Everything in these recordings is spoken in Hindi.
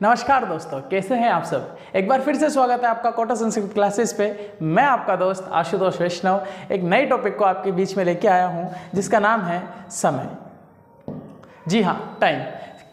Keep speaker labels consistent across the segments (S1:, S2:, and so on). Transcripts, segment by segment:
S1: नमस्कार दोस्तों, कैसे हैं आप सब। एक बार फिर से स्वागत है आपका कोटा संस्कृत क्लासेस पे। मैं आपका दोस्त आशुतोष वैष्णव एक नई टॉपिक को आपके बीच में लेके आया हूं, जिसका नाम है समय। जी हाँ, टाइम।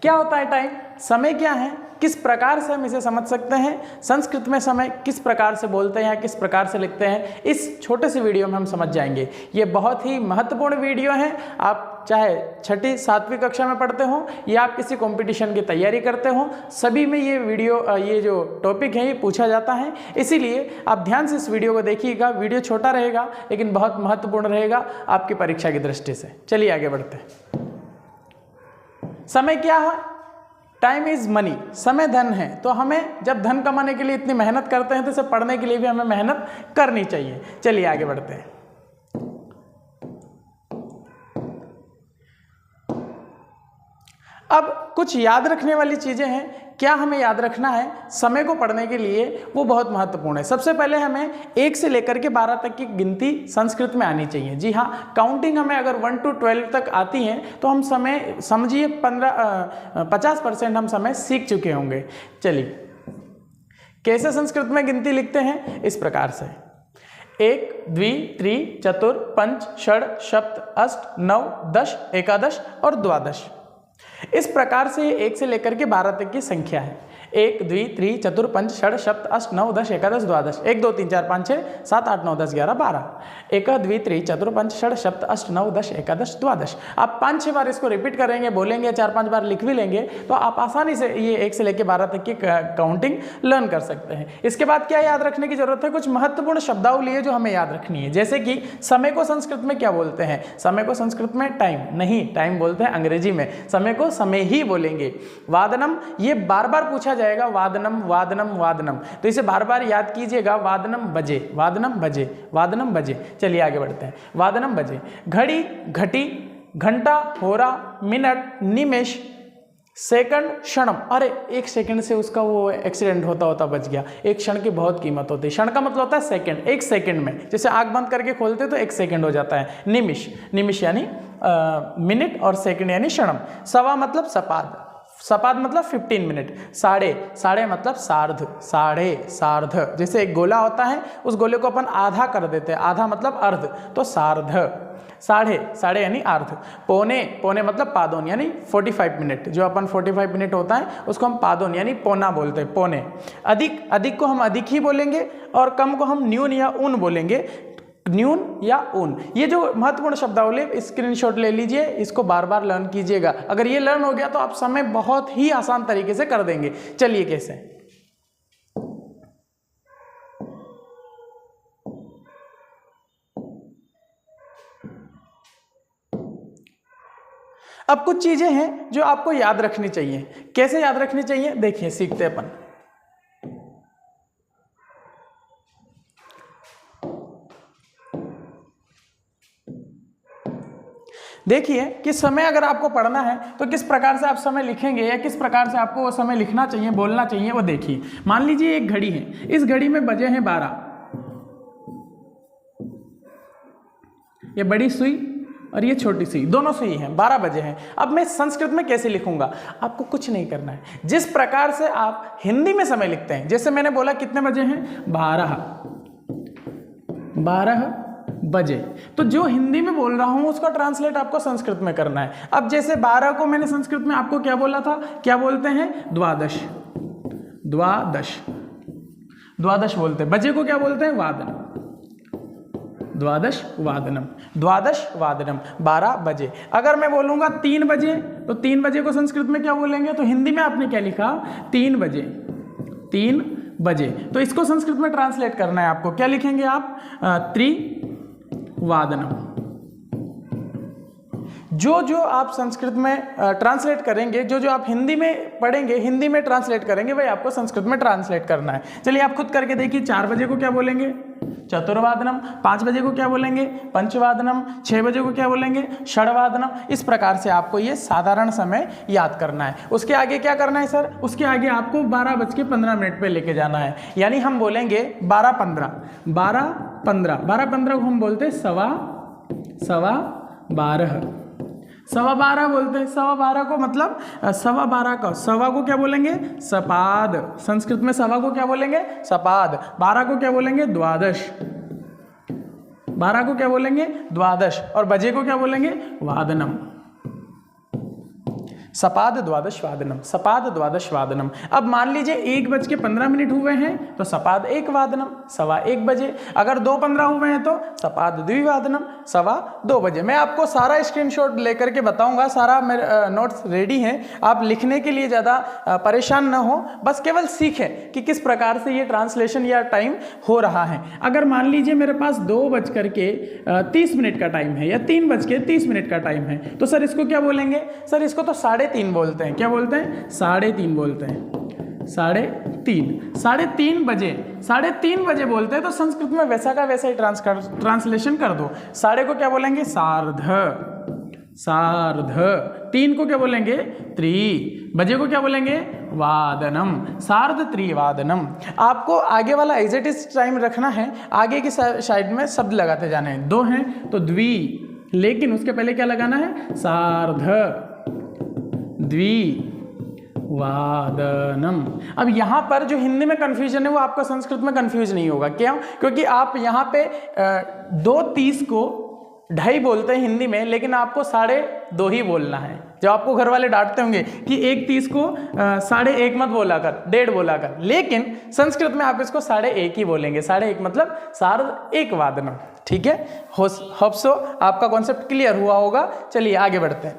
S1: क्या होता है टाइम? समय क्या है, किस प्रकार से हम इसे समझ सकते हैं, संस्कृत में समय किस प्रकार से बोलते हैं, किस प्रकार से लिखते हैं, इस छोटे से वीडियो में हम समझ जाएंगे। ये बहुत ही महत्वपूर्ण वीडियो है। आप चाहे छठी सातवीं कक्षा में पढ़ते हो या आप किसी कंपटीशन की तैयारी करते हो, सभी में ये वीडियो ये जो टॉपिक है ये पूछा जाता है। इसीलिए आप ध्यान से इस वीडियो को देखिएगा। वीडियो छोटा रहेगा लेकिन बहुत महत्वपूर्ण रहेगा आपकी परीक्षा की दृष्टि से। चलिए आगे बढ़ते हैं। समय क्या है? Time is money. समय धन है। तो हमें जब धन कमाने के लिए इतनी मेहनत करते हैं तो इसे पढ़ने के लिए भी हमें मेहनत करनी चाहिए। चलिए आगे बढ़ते हैं। अब कुछ याद रखने वाली चीजें हैं। क्या हमें याद रखना है समय को पढ़ने के लिए, वो बहुत महत्वपूर्ण है। सबसे पहले हमें 1 से लेकर के 12 तक की गिनती संस्कृत में आनी चाहिए। जी हाँ, काउंटिंग हमें अगर 1 to 12 तक आती है तो हम समय समझिए 50% हम समय सीख चुके होंगे। चलिए, कैसे संस्कृत में गिनती लिखते हैं? इस प्रकार से: 1 द्वि त्रि चतुर पंच षड सप्त अष्ट नव दश एकादश और द्वादश। इस प्रकार से 1 से लेकर के 12 तक की संख्या है। 1 द्वि त्रि चतुर पंच षड सप्त अष्ट नव दश एकादश द्वादश। 1 2 3 4 5 6 7 8 9 10 11 12। 1 द्वि त्रि चतुर पंच षड सप्त अष्ट नव दश एकादश द्वादश। आप 5-6 बार इसको रिपीट करेंगे, बोलेंगे, 4-5 बार लिख भी लेंगे तो आप आसानी से ये 1 से लेकर 12 तक की काउंटिंग लर्न कर सकते हैं। इसके बाद क्या याद रखने की जरूरत है? कुछ महत्वपूर्ण शब्दावली है जो हमें याद रखनी है। जैसे कि समय को संस्कृत में क्या बोलते हैं? समय को संस्कृत में टाइम नहीं, टाइम बोलते हैं अंग्रेजी में। समय को समय ही बोलेंगे। वादनम, ये बार बार पूछा जाएगा, वादनम वादनम वादनम, तो इसे बार बार याद कीजिएगा। वादनम बजे, वादनम बजे, वादनम बजे। चलिए आगे बढ़ते हैं। वादनम बजे। घड़ी, घटी, घंटा, होरा, मिनट, निमेष, सेकंड, क्षणम। अरे 1 सेकंड से उसका वो एक्सीडेंट होता होता बच गया। एक क्षण की बहुत कीमत होती है। क्षण का मतलब होता है सेकंड। 1 सेकंड में, जैसे आंख बंद करके खोलते तो 1 सेकंड हो जाता है। निमिष, निमिष यानी मिनट और सेकंड यानी क्षणम। सवा मतलब सपाद, सपाद मतलब 15 मिनट। साढ़े, साढ़े मतलब सार्ध, साढ़े सार्ध। जैसे एक गोला होता है उस गोले को अपन आधा कर देते हैं, आधा मतलब अर्ध, तो सार्ध। साढ़े, साढ़े यानी अर्ध। पौने, पौने मतलब पादोन यानी 45 मिनट। जो अपन 45 मिनट होता है उसको हम पादोन यानी पौना बोलते हैं, पौने। अधिक, अधिक को हम अधिक ही बोलेंगे और कम को हम न्यून या ऊन बोलेंगे, न्यून या ऊन। ये जो महत्वपूर्ण शब्दावली स्क्रीनशॉट ले लीजिए, इसको बार बार लर्न कीजिएगा। अगर ये लर्न हो गया तो आप समय बहुत ही आसान तरीके से कर देंगे। चलिए कैसे? अब कुछ चीजें हैं जो आपको याद रखनी चाहिए। कैसे याद रखनी चाहिए? देखिए, सीखते अपन। देखिए कि समय अगर आपको पढ़ना है तो किस प्रकार से आप समय लिखेंगे या किस प्रकार से आपको वो समय लिखना चाहिए, बोलना चाहिए, वो देखिए। मान लीजिए एक घड़ी है, इस घड़ी में बजे हैं 12। ये बड़ी सुई और ये छोटी सुई, दोनों सुई हैं, 12 बजे हैं। अब मैं संस्कृत में कैसे लिखूंगा? आपको कुछ नहीं करना है। जिस प्रकार से आप हिंदी में समय लिखते हैं, जैसे मैंने बोला कितने बजे हैं? 12 बजे। तो जो हिंदी में बोल रहा हूं उसका ट्रांसलेट आपको संस्कृत में करना है। अब जैसे 12 को मैंने संस्कृत में आपको क्या बोला था? क्या बोलते हैं? द्वादश, द्वादश, द्वादश बोलते हैं। बजे को क्या बोलते हैं? वादनम, द्वादश वादनम, द्वादश वादनम, 12 बजे। अगर मैं बोलूंगा 3 बजे तो 3 बजे को संस्कृत में क्या बोलेंगे? तो हिंदी में आपने क्या लिखा? 3 बजे, 3 बजे। तो इसको संस्कृत में ट्रांसलेट करना है आपको। क्या लिखेंगे आप? त्रिवादनम। जो जो आप संस्कृत में ट्रांसलेट करेंगे, जो जो आप हिंदी में पढ़ेंगे, हिंदी में ट्रांसलेट करेंगे, वही आपको संस्कृत में ट्रांसलेट करना है। चलिए आप खुद करके देखिए। 4 बजे को क्या बोलेंगे? चतुर्वादनम। 5 बजे को क्या बोलेंगे? पंचवादनम। 6 बजे को क्या बोलेंगे? षडवादनम। इस प्रकार से आपको ये साधारण समय याद करना है। उसके आगे क्या करना है सर? उसके आगे आपको 12:15 पे लेके जाना है। यानी हम बोलेंगे 12:15, 12:15, 12:15 को हम बोलते हैं 12:15, 12:15 बोलते हैं। 12:15 को मतलब 12:15 का सवा को क्या बोलेंगे? सपाद। संस्कृत में सवा को क्या बोलेंगे? सपाद। 12 को क्या बोलेंगे? द्वादश। 12 को क्या बोलेंगे? द्वादश। और बजे को क्या बोलेंगे? वादनम। सपाद द्वादश वादनम, सपाद द्वादश वादनम। अब मान लीजिए 1:15 हुए हैं तो सपाद 1 वादनम, 1:15 बजे। अगर 2:15 हुए हैं तो सपाद 2 वादनम, 2:15 बजे। मैं आपको सारा स्क्रीनशॉट लेकर के बताऊंगा, सारा मेरे नोट्स रेडी हैं। आप लिखने के लिए ज़्यादा परेशान ना हो, बस केवल सीखें कि किस प्रकार से ये ट्रांसलेशन या टाइम हो रहा है। अगर मान लीजिए मेरे पास 2:30 का टाइम है या 3:30 का टाइम है तो सर इसको क्या बोलेंगे? सर इसको तो 3:30 बोलते हैं। क्या बोलते हैं? 3:30 बोलते हैं। 3:30 बजे, 3:30 बजे बोलते हैं तो संस्कृत में वैसा का वैसा ही ट्रांसलेशन कर दो। साढ़े को क्या बोलेंगे? सार्ध। 3 को क्या बोलेंगे? त्रि। बजे को क्या बोलेंगे? वादनम। सार्ध त्रिवादनम। आपको आगे वाला एज इट इज टाइम रखना है, आगे की साइड में शब्द लगाते जाने हैं। 2 हैं तो द्वि, लेकिन उसके पहले क्या लगाना है? सार्ध द्विवादनम। अब यहाँ पर जो हिंदी में कन्फ्यूजन है वो आपका संस्कृत में कन्फ्यूज नहीं होगा। क्यों? क्योंकि आप यहाँ पे 2:30 को 2:30 बोलते हैं हिंदी में, लेकिन आपको 2:30 ही बोलना है। जब आपको घर वाले डांटते होंगे कि 1:30 को 1:30 मत बोला कर, 1:30 बोला कर, लेकिन संस्कृत में आप इसको 1:30 ही बोलेंगे। 1:30 मतलब सार्ध 1 वादनम। ठीक है, होप सो आपका कॉन्सेप्ट क्लियर हुआ होगा। चलिए आगे बढ़ते हैं।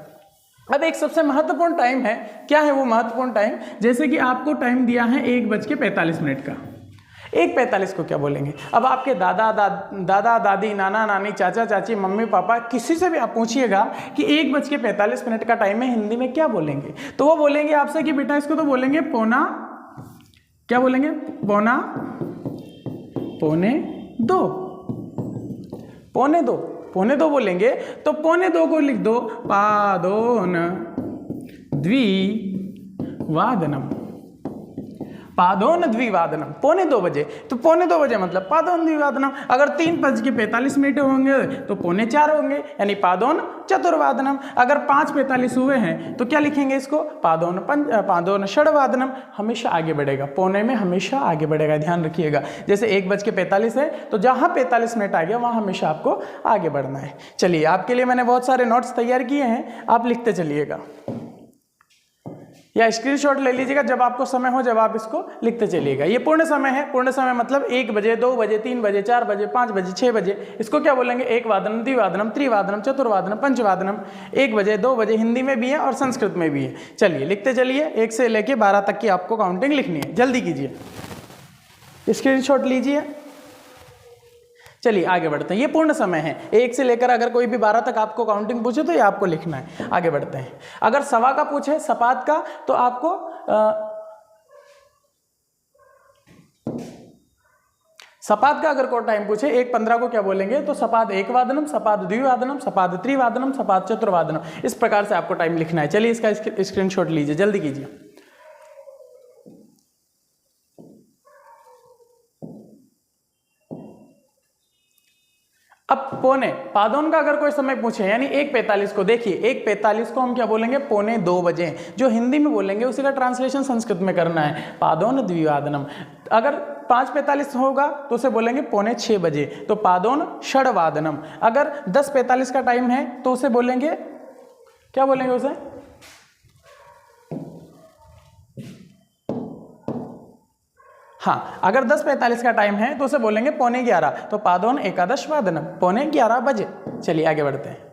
S1: अब एक सबसे महत्वपूर्ण टाइम है। क्या है वो महत्वपूर्ण टाइम? जैसे कि आपको टाइम दिया है 1:45 का। 1:45 को क्या बोलेंगे? अब आपके दादा दादी, नाना नानी, चाचा चाची, मम्मी पापा, किसी से भी आप पूछिएगा कि 1:45 का टाइम है, हिंदी में क्या बोलेंगे? तो वो बोलेंगे आपसे कि बेटा इसको तो बोलेंगे पौना, क्या बोलेंगे? पौने 2। पौने 2 बोलेंगे तो 2:15 को लिख दो पादोन द्विवादनम। पादोन द्विवादनम 2:15 बजे, तो 2:15 बजे मतलब पादोन द्विवादनम। अगर 3:45 होंगे तो 3:45 होंगे, यानी पादोन चतुर्वादनम। अगर 5:45 हुए हैं तो क्या लिखेंगे इसको? पादोन षड्वादनम। हमेशा आगे बढ़ेगा, पौने में हमेशा आगे बढ़ेगा, ध्यान रखिएगा। जैसे 1:45 है तो जहाँ 45 मिनट आ गया वहाँ हमेशा आपको आगे बढ़ना है। चलिए, आपके लिए मैंने बहुत सारे नोट्स तैयार किए हैं, आप लिखते चलिएगा या स्क्रीनशॉट ले लीजिएगा। जब आपको समय हो, जब आप इसको लिखते चलिएगा। ये पूर्ण समय है। पूर्ण समय मतलब 1 बजे, 2 बजे, 3 बजे, 4 बजे, 5 बजे, 6 बजे। इसको क्या बोलेंगे? 1 वादनम, द्विवादनम, त्रिवादनम, चतुर्वादनम, पंचवादनम। 1 बजे, 2 बजे हिंदी में भी है और संस्कृत में भी है। चलिए लिखते चलिए। 1 से लेके 12 तक की आपको काउंटिंग लिखनी है। जल्दी कीजिए, स्क्रीनशॉट लीजिए। चलिए आगे बढ़ते हैं। ये पूर्ण समय है। 1 से लेकर अगर कोई भी 12 तक आपको काउंटिंग पूछे तो ये आपको लिखना है। आगे बढ़ते हैं। अगर सवा का पूछे, सपाद का, तो आपको सपाद का अगर कोई टाइम पूछे 1:15 को क्या बोलेंगे? तो सपाद 1 वादनम, सपाद द्विवादनम, सपाद त्रिवादनम, सपाद चतुर्वादनम। इस प्रकार से आपको टाइम लिखना है। चलिए इसका स्क्रीनशॉट लीजिए, जल्दी कीजिए। अब पौने, पादोन का अगर कोई समय पूछे यानी 1:45 को, देखिए 1:45 को हम क्या बोलेंगे? 2:45 बजे। जो हिंदी में बोलेंगे उसी का ट्रांसलेशन संस्कृत में करना है, पादोन द्विवादनम। अगर 5:45 होगा तो उसे बोलेंगे 5:45 बजे, तो पादोन षड्वादनम। अगर 10:45 का टाइम है तो उसे बोलेंगे, क्या बोलेंगे उसे? हाँ, अगर 10:45 का टाइम है तो उसे बोलेंगे 11:15, तो पादोन एकादश वादनम, 11:15 बजे। चलिए आगे बढ़ते हैं।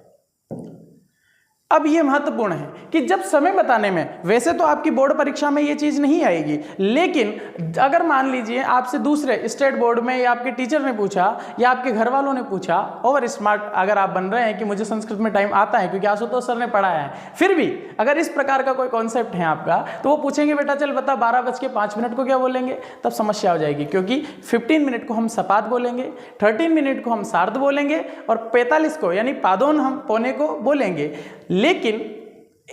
S1: अब ये महत्वपूर्ण है कि जब समय बताने में, वैसे तो आपकी बोर्ड परीक्षा में ये चीज नहीं आएगी, लेकिन अगर मान लीजिए आपसे दूसरे स्टेट बोर्ड में या आपके टीचर ने पूछा या आपके घर वालों ने पूछा, ओवर स्मार्ट अगर आप बन रहे हैं कि मुझे संस्कृत में टाइम आता है क्योंकि आशुतोष सर ने पढ़ाया है, फिर भी अगर इस प्रकार का कोई कॉन्सेप्ट है आपका तो वो पूछेंगे बेटा चल बता 12:05 को क्या बोलेंगे, तब समस्या हो जाएगी। क्योंकि 15 मिनट को हम सपाद बोलेंगे, 13 मिनट को हम सार्ध बोलेंगे और 45 को यानी पादोन हम पौने को बोलेंगे, लेकिन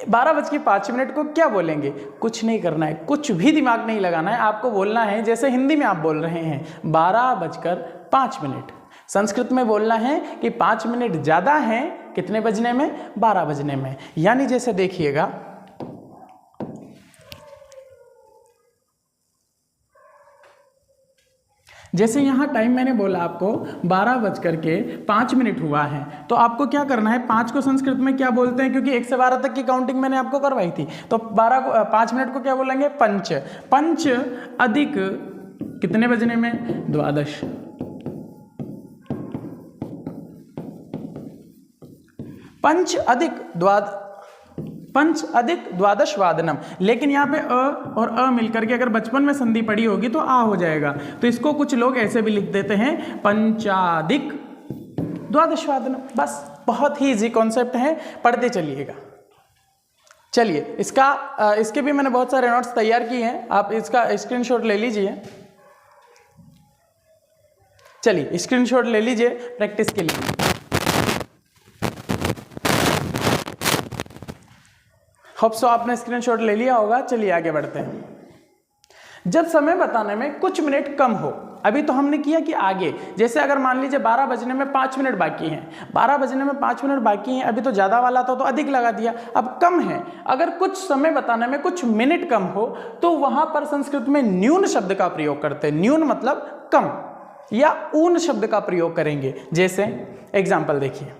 S1: 12:05 को क्या बोलेंगे? कुछ नहीं करना है, कुछ भी दिमाग नहीं लगाना है, आपको बोलना है जैसे हिंदी में आप बोल रहे हैं 12:05। संस्कृत में बोलना है कि 5 मिनट ज़्यादा हैं कितने बजने में? 12 बजने में। यानी जैसे देखिएगा, जैसे यहाँ टाइम मैंने बोला आपको 12:05 हुआ है, तो आपको क्या करना है, 5 को संस्कृत में क्या बोलते हैं, क्योंकि 1 से 12 तक की काउंटिंग मैंने आपको करवाई थी, तो 5 मिनट को क्या बोलेंगे? पंच। पंच अधिक कितने बजने में? 12। पंच अधिक द्वादश वादनम। लेकिन यहाँ पे अ और अ मिलकर के अगर बचपन में संधि पड़ी होगी तो आ हो जाएगा, तो इसको कुछ लोग ऐसे भी लिख देते हैं, पंचाधिक द्वादश वादनम। बस बहुत ही इजी कॉन्सेप्ट है, पढ़ते चलिएगा। चलिए, इसके भी मैंने बहुत सारे नोट्स तैयार किए हैं, आप इसका स्क्रीनशॉट ले लीजिए। चलिए स्क्रीनशॉट ले लीजिए प्रैक्टिस के लिए। होप सो आपने स्क्रीनशॉट ले लिया होगा। चलिए आगे बढ़ते हैं। जब समय बताने में कुछ मिनट कम हो, अभी तो हमने किया कि आगे, जैसे अगर मान लीजिए 12 बजने में 5 मिनट बाकी हैं, 12 बजने में 5 मिनट बाकी हैं, अभी तो ज़्यादा वाला था तो अधिक लगा दिया, अब कम है। अगर कुछ समय बताने में कुछ मिनट कम हो तो वहाँ पर संस्कृत में न्यून शब्द का प्रयोग करते हैं। न्यून मतलब कम, या ऊन शब्द का प्रयोग करेंगे। जैसे एग्जाम्पल देखिए,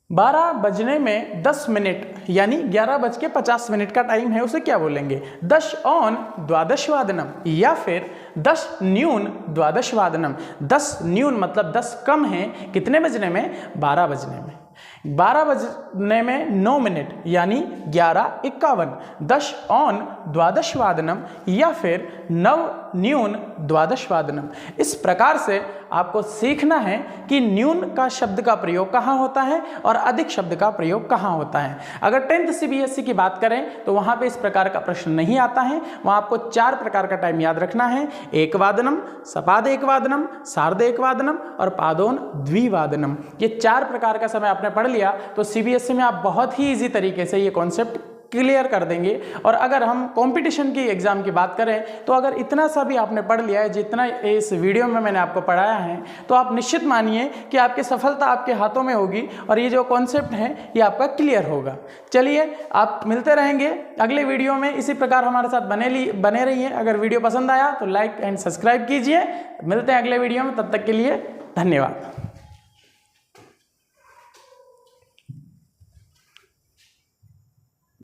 S1: 12 बजने में 10 मिनट यानी 11:50 का टाइम है, उसे क्या बोलेंगे? 10 ऑन द्वादश वादनम, या फिर 10 न्यून द्वादश वादनम। 10 न्यून मतलब 10 कम है, कितने बजने में? 12 बजने में। 12 बजने में 9 मिनट यानी 11:51। 10 ऑन द्वादश वादनम, या फिर 9 न्यून द्वादश वादनम। इस प्रकार से आपको सीखना है कि न्यून का शब्द का प्रयोग कहाँ होता है और अधिक शब्द का प्रयोग कहाँ होता है। अगर 10th CBSE की बात करें तो वहाँ पे इस प्रकार का प्रश्न नहीं आता है। वहाँ आपको 4 प्रकार का टाइम याद रखना है: एक वादनम, सपाद एक वादनम, सार्ध एक वादनम और पादोन द्विवादनम। ये 4 प्रकार का समय आपने पढ़ लिया तो CBSE में आप बहुत ही ईजी तरीके से ये कॉन्सेप्ट क्लियर कर देंगे। और अगर हम कंपटीशन की एग्जाम की बात करें तो अगर इतना सा भी आपने पढ़ लिया है जितना इस वीडियो में मैंने आपको पढ़ाया है, तो आप निश्चित मानिए कि आपकी सफलता आपके हाथों में होगी और ये जो कॉन्सेप्ट है ये आपका क्लियर होगा। चलिए, आप मिलते रहेंगे अगले वीडियो में, इसी प्रकार हमारे साथ बने रहिए। अगर वीडियो पसंद आया तो लाइक एंड सब्सक्राइब कीजिए। मिलते हैं अगले वीडियो में, तब तक के लिए धन्यवाद।